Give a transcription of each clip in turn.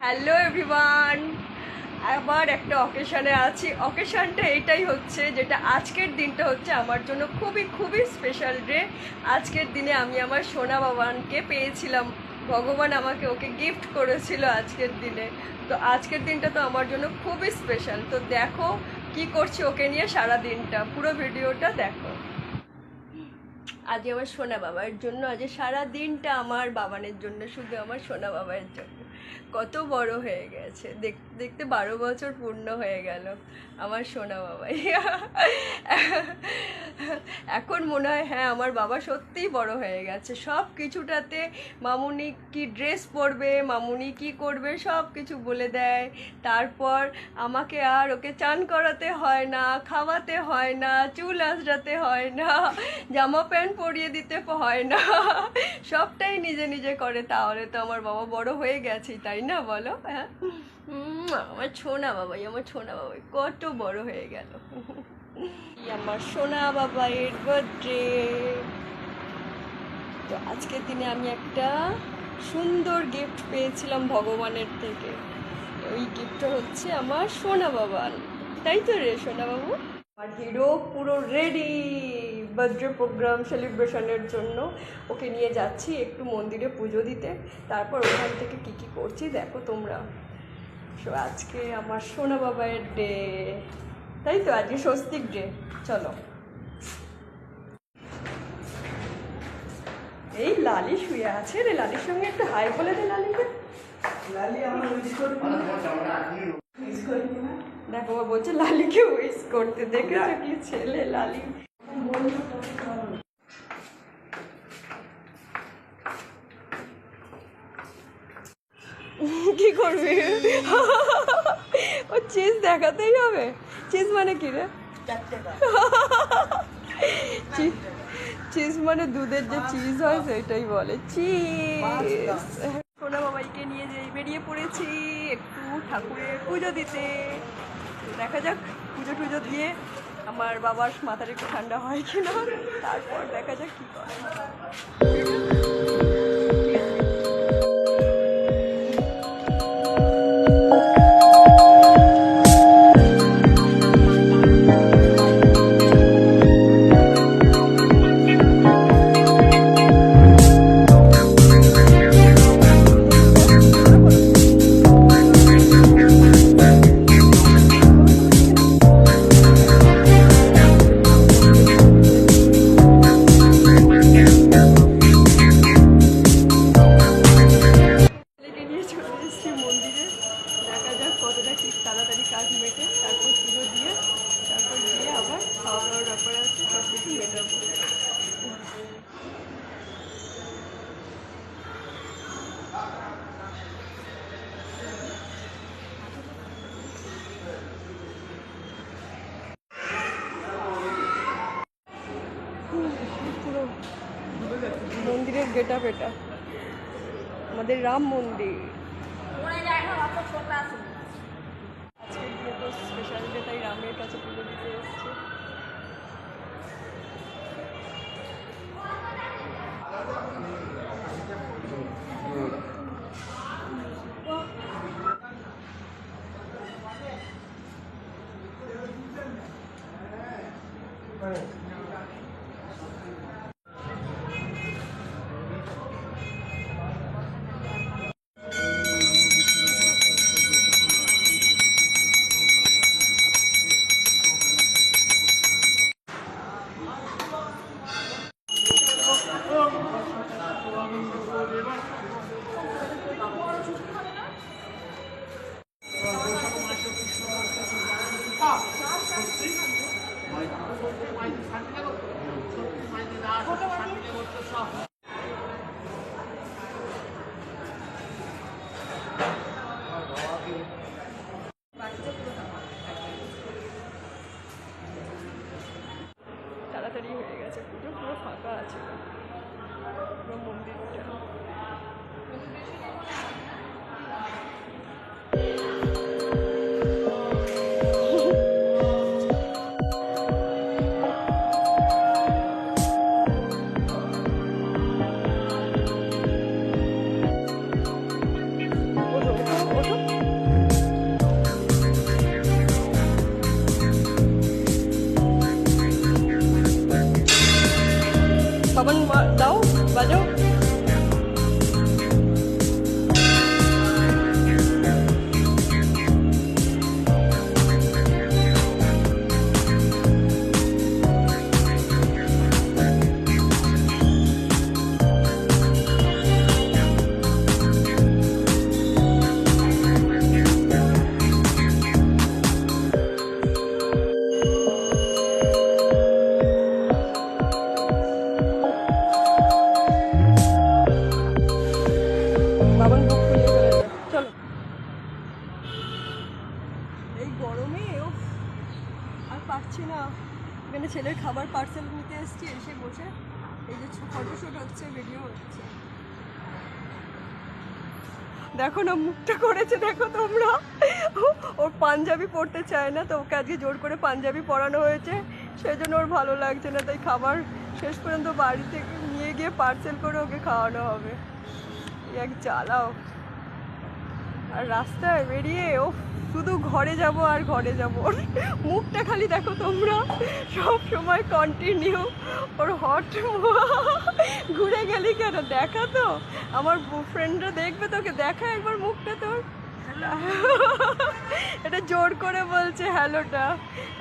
Hello everyone, আবার একটা অকেশনে আছি। অকেশনটা এটাই হচ্ছে যেটা আজকের দিনটা হচ্ছে আমার জন্য খুবই খুবই স্পেশাল ডে। আজকের দিনে আমি আমার সোনা বাবানকে পেয়েছিলাম, ভগবান আমাকে ওকে গিফট করেছিল আজকের দিনে। তো আজকের দিনটা তো আমার জন্য খুবই স্পেশাল। তো দেখো কি করছি ওকে নিয়ে সারা দিনটা, পুরো ভিডিওটা দেখো। আজ আমার সোনা বাবার জন্য, আজ সারা দিনটা আমার বাবানের জন্য, শুধু আমার সোনা বাবার জন্য। কত বড় হয়ে গেছে, দেখতে 12 বছর পূর্ণ হয়ে গেল আমার সোনা বাবাই। এখন মনে হয় হ্যাঁ আমার বাবা সত্যিই বড় হয়ে গেছে সব কিছুটাতে। মামুনি কি ড্রেস পরবে, মামুনি কি করবে সব কিছু বলে দেয়। তারপর আমাকে আর ওকে চান করাতে হয় না, খাওয়াতে হয় না, চুল আঁচড়াতে হয় না, জামা প্যান্ট পরিয়ে দিতে হয় না, সবটাই নিজে নিজে করে। তাহলে তো আমার বাবা বড় হয়ে গেছে, তাই না বলো? হ্যাঁ, আমার ছোনা বাবাই, আমার ছোনা বাবাই কত বড় হয়ে গেল। আমার সোনা বাবাইয়ের বার্থডে। তো আজকের দিনে আমি একটা সুন্দর গিফট পেয়েছিলাম ভগবানের থেকে। ওই গিফটটা হচ্ছে আমার সোনা বাবান, তাই তো রে সোনা বাবু? আমার হিরো পুরো রেডি বার্থডে প্রোগ্রাম সেলিব্রেশনের জন্য। ওকে নিয়ে যাচ্ছি একটু মন্দিরে পুজো দিতে, তারপর ওখান থেকে কী কী করছি দেখো তোমরা। সো আজকে আমার সোনা বাবায়ের ডে, তাই তো আজকে স্বস্তিক ডে। চলো। এই লালি শুয়ে আছে রে, লালির সঙ্গে একটু হাই বলে দে লালিকে। লালি আমার দেখো ও বলছে লালিকে উইশ করতে, দেখেছো কি ছেলে লালি। কি করবি? ও চিজ দেখাতেই হবে। চিজ মানে কি রে? চিজ মানে দুধের যে চিজ হয় সেটাই বলে চিজ। সোনা বাবাইকে নিয়ে বেরিয়ে পড়েছি একটু ঠাকুরের পুজো দিতে। দেখা যাক পুজো টুজো দিয়ে আমার বাবার মাথার একটু ঠান্ডা হয় কিনা, তারপর দেখা যাক কী করে। তাড়াতাড়ি কাজ মেটে তারপর পুজো দিয়ে, তারপর গিয়ে আবার খাওয়া দাওয়ার ব্যাপার আছে, সব কিছু মেটাবো। পুরো মন্দিরের গেটা পেটা, আমাদের রাম মন্দির। আজকের দিনে তো স্পেশাল ডে, তাই রামের কাছে পুজো দিতে এসেছে। তাড়াতাড়ি হয়ে গেছে পুজো, পুরো ফাঁকা আছে পুরো মন্দিরটা। পারছি না। এখানে ছেলের খাবার পার্সেল নিতে এসেছি, এসে বসে এই যে ফটোশ্যুট হচ্ছে, ভিডিও হচ্ছে। দেখো না মুখটা করেছে, দেখো তোমরা। ওর পাঞ্জাবি পরতে চায় না, তো ওকে আজকে জোর করে পাঞ্জাবি পরানো হয়েছে, সেই জন্য ওর ভালো লাগছে না, তাই খাবার শেষ পর্যন্ত বাড়ি থেকে নিয়ে গিয়ে পার্সেল করে ওকে খাওয়ানো হবে। এক জ্বালাও। আর রাস্তায় বেরিয়ে ও শুধু ঘরে যাব আর ঘরে যাব। ওর মুখটা খালি দেখো তোমরা, সব সময় কন্টিনিউ ওর হট। ঘুরে গেলি কেন? দেখা তো, আমার ফ্রেন্ডরা দেখবে তোকে, দেখা একবার মুখটা তোর। এটা জোর করে বলছে হ্যালোটা,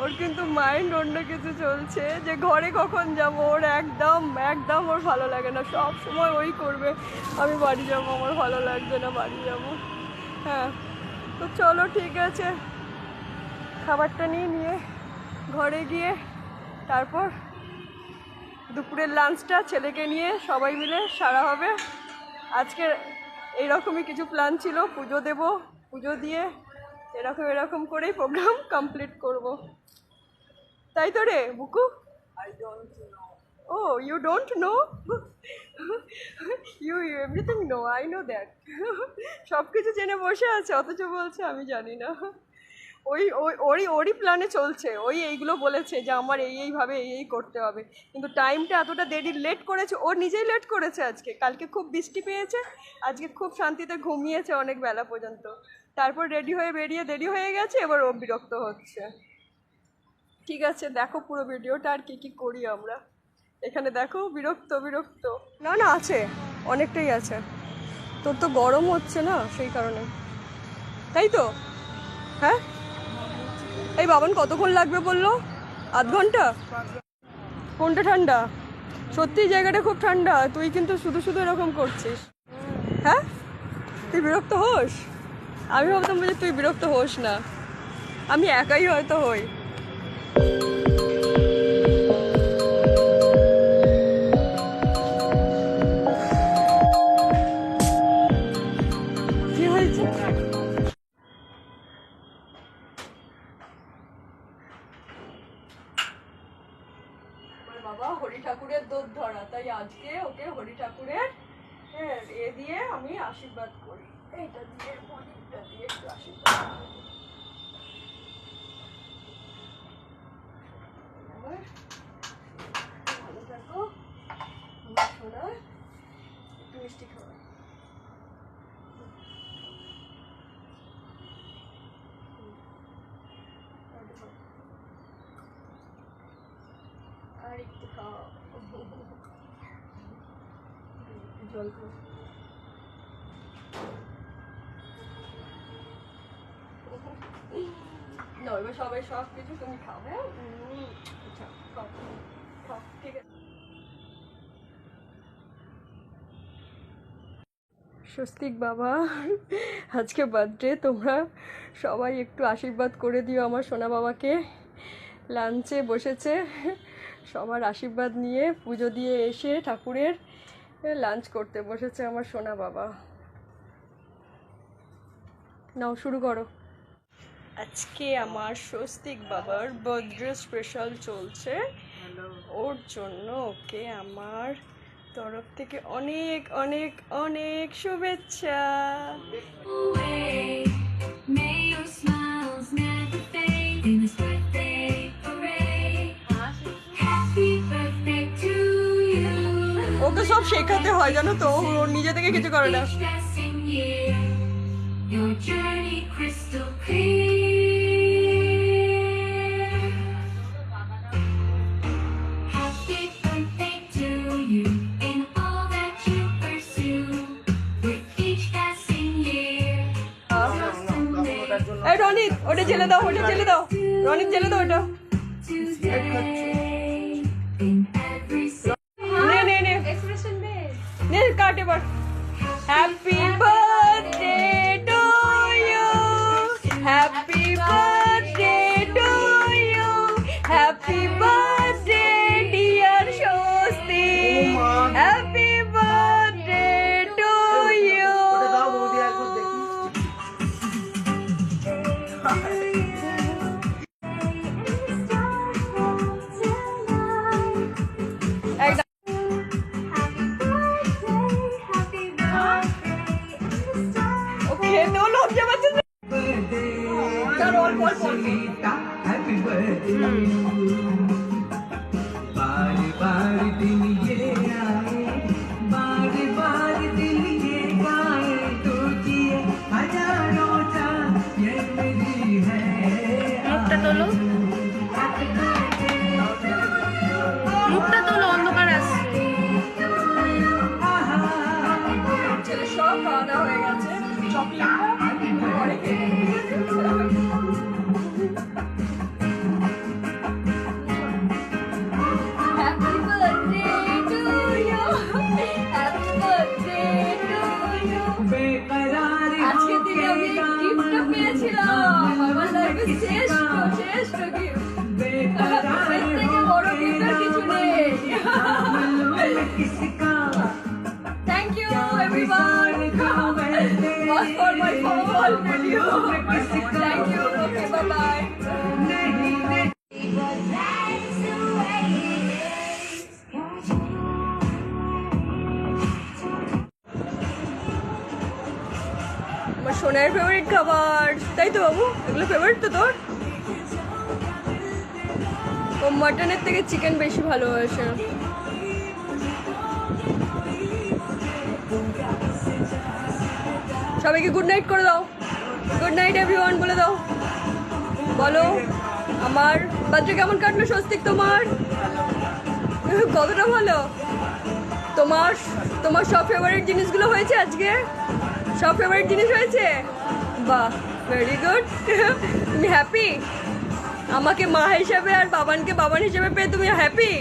ওর কিন্তু মাইন্ড অন্য কিছু চলছে, যে ঘরে কখন যাব। ওর একদম একদম ওর ভালো লাগে না, সব সময় ওই করবে আমি বাড়ি যাব, আমার ভালো লাগছে না, বাড়ি যাব। হ্যাঁ, তো চলো ঠিক আছে, খাবারটা নিয়ে ঘরে গিয়ে তারপর দুপুরের লাঞ্চটা ছেলেকে নিয়ে সবাই মিলে সারা হবে। আজকে এইরকমই কিছু প্ল্যান ছিল, পুজো দেব, পুজো দিয়ে এরকম করেই প্রোগ্রাম কমপ্লিট করব। তাই তো রে বুকু? Oh you don't know? You everything know, I know that. সব কিছু জেনে বসে আছে, অথচ বলছে আমি জানি না। ওরই প্ল্যানে চলছে, ওই এইগুলো বলেছে যে আমার এইভাবে এই করতে হবে, কিন্তু টাইমটা এতটা লেট করেছে, ও নিজেই লেট করেছে আজকে। কালকে খুব বৃষ্টি পেয়েছে, আজকে খুব শান্তিতে ঘুমিয়েছে অনেক বেলা পর্যন্ত, তারপর রেডি হয়ে বেরিয়ে দেরি হয়ে গেছে, এবার ও বিরক্ত হচ্ছে। ঠিক আছে, দেখো পুরো ভিডিওটা আর কি করি আমরা। এখানে দেখো বিরক্ত বিরক্ত। না না, আছে, অনেকটাই আছে। তোর তো গরম হচ্ছে না, সেই কারণে, তাই তো? হ্যাঁ, এই বাবান কতক্ষণ লাগবে বললো? আধ ঘন্টা? কোনটা ঠান্ডা? সত্যি জায়গাটা খুব ঠান্ডা, তুই কিন্তু শুধু শুধু এরকম করছিস। হ্যাঁ, তুই বিরক্ত হোস? আমি ভাবতাম যে তুই বিরক্ত হোস না, আমি একাই হয়তো হই। কি হয়েছে? বাবা হরি ঠাকুরের দুধ ধরা, তাই আজকে ওকে হরি ঠাকুরের এ দিয়ে আমি আশীর্বাদ করি। এইটা দিয়ে মণিটা দিয়ে একটু আশীর্বাদ করি। ভালো থাকো আমার সোনা, একটু মিষ্টি খাওয়া। আর একটু খাওয়া, জল খাও। না, এবার সবাই সব কিছু তুমি খাও। হ্যাঁ, আচ্ছা খাও খাও, ঠিক আছে। স্বস্তিক বাবা, আজকে বার্থডে, তোমরা সবাই একটু আশীর্বাদ করে দিও আমার সোনা বাবাকে। লাঞ্চে বসেছে, সবার আশীর্বাদ নিয়ে পুজো দিয়ে এসে ঠাকুরের লাঞ্চ করতে বসেছে আমার সোনা বাবা। নাও শুরু করো। আজকে আমার স্বস্তিক বাবার বার্থডে স্পেশাল চলছে, ওর জন্য ওকে আমার তরফ থেকে অনেক অনেক অনেক শুভেচ্ছা। ওকে সব শেখাতে হয় জানো তো, ও নিজে থেকে কিছু করে না। এই রনিত, ওটা জেলে দাও, ওটা জেলে দাও, রনিত জেলে দাও ওটা। নে নে নে নে, কাট এবার। Happy birthday to you, happy birthday to you, happy birthday dear Swasti, happy birthday to you. Lolita happy birthday बार बार दिन ये आए बार बार दिन ये गाए तो जिए हजारों जान ये मेरी है মুখটা তোলো মুখটা তোলো অন্ধকার আসছে ছেলে সব খাওয়া দাওয়া হয়ে গেছে চকলেটটা পরে খেয়ে নিয়েছে। Happy birthday to you. Happy birthday to you. बेकरार আজকে দিনে আমি গিফটটা পেয়েছিলাম আমার লাইফে শ্রেষ্ঠ গিফট बेकरार এর থেকে বড় গিফট আর কিছু নেই किसका thank you everyone was for my whole video thank you okay bye bye नहीं नहीं আমার সোনার ফেভারিট খাবার তাই তো বাবু এগুলো ফেভারিট তো তোর ও মাটনের থেকে চিকেন বেশি ভালোবাসে সবাইকে গুড নাইট করে দাও গুড নাইট এভরিওয়ান বলে দাও বলো আমার বাচ্চা কেমন কাটলো স্বস্তিক তোমার কতটা ভালো তোমার তোমার সব ফেভারিট জিনিসগুলো হয়েছে আজকে সব ফেভারিট জিনিস হয়েছে বাহ ভেরি গুড তুমি হ্যাপি আমাকে মা হিসাবে আর বাবানকে বাবান হিসাবে পেয়ে তুমি হ্যাপি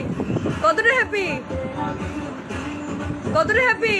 কতটা হ্যাপি কতটা হ্যাপি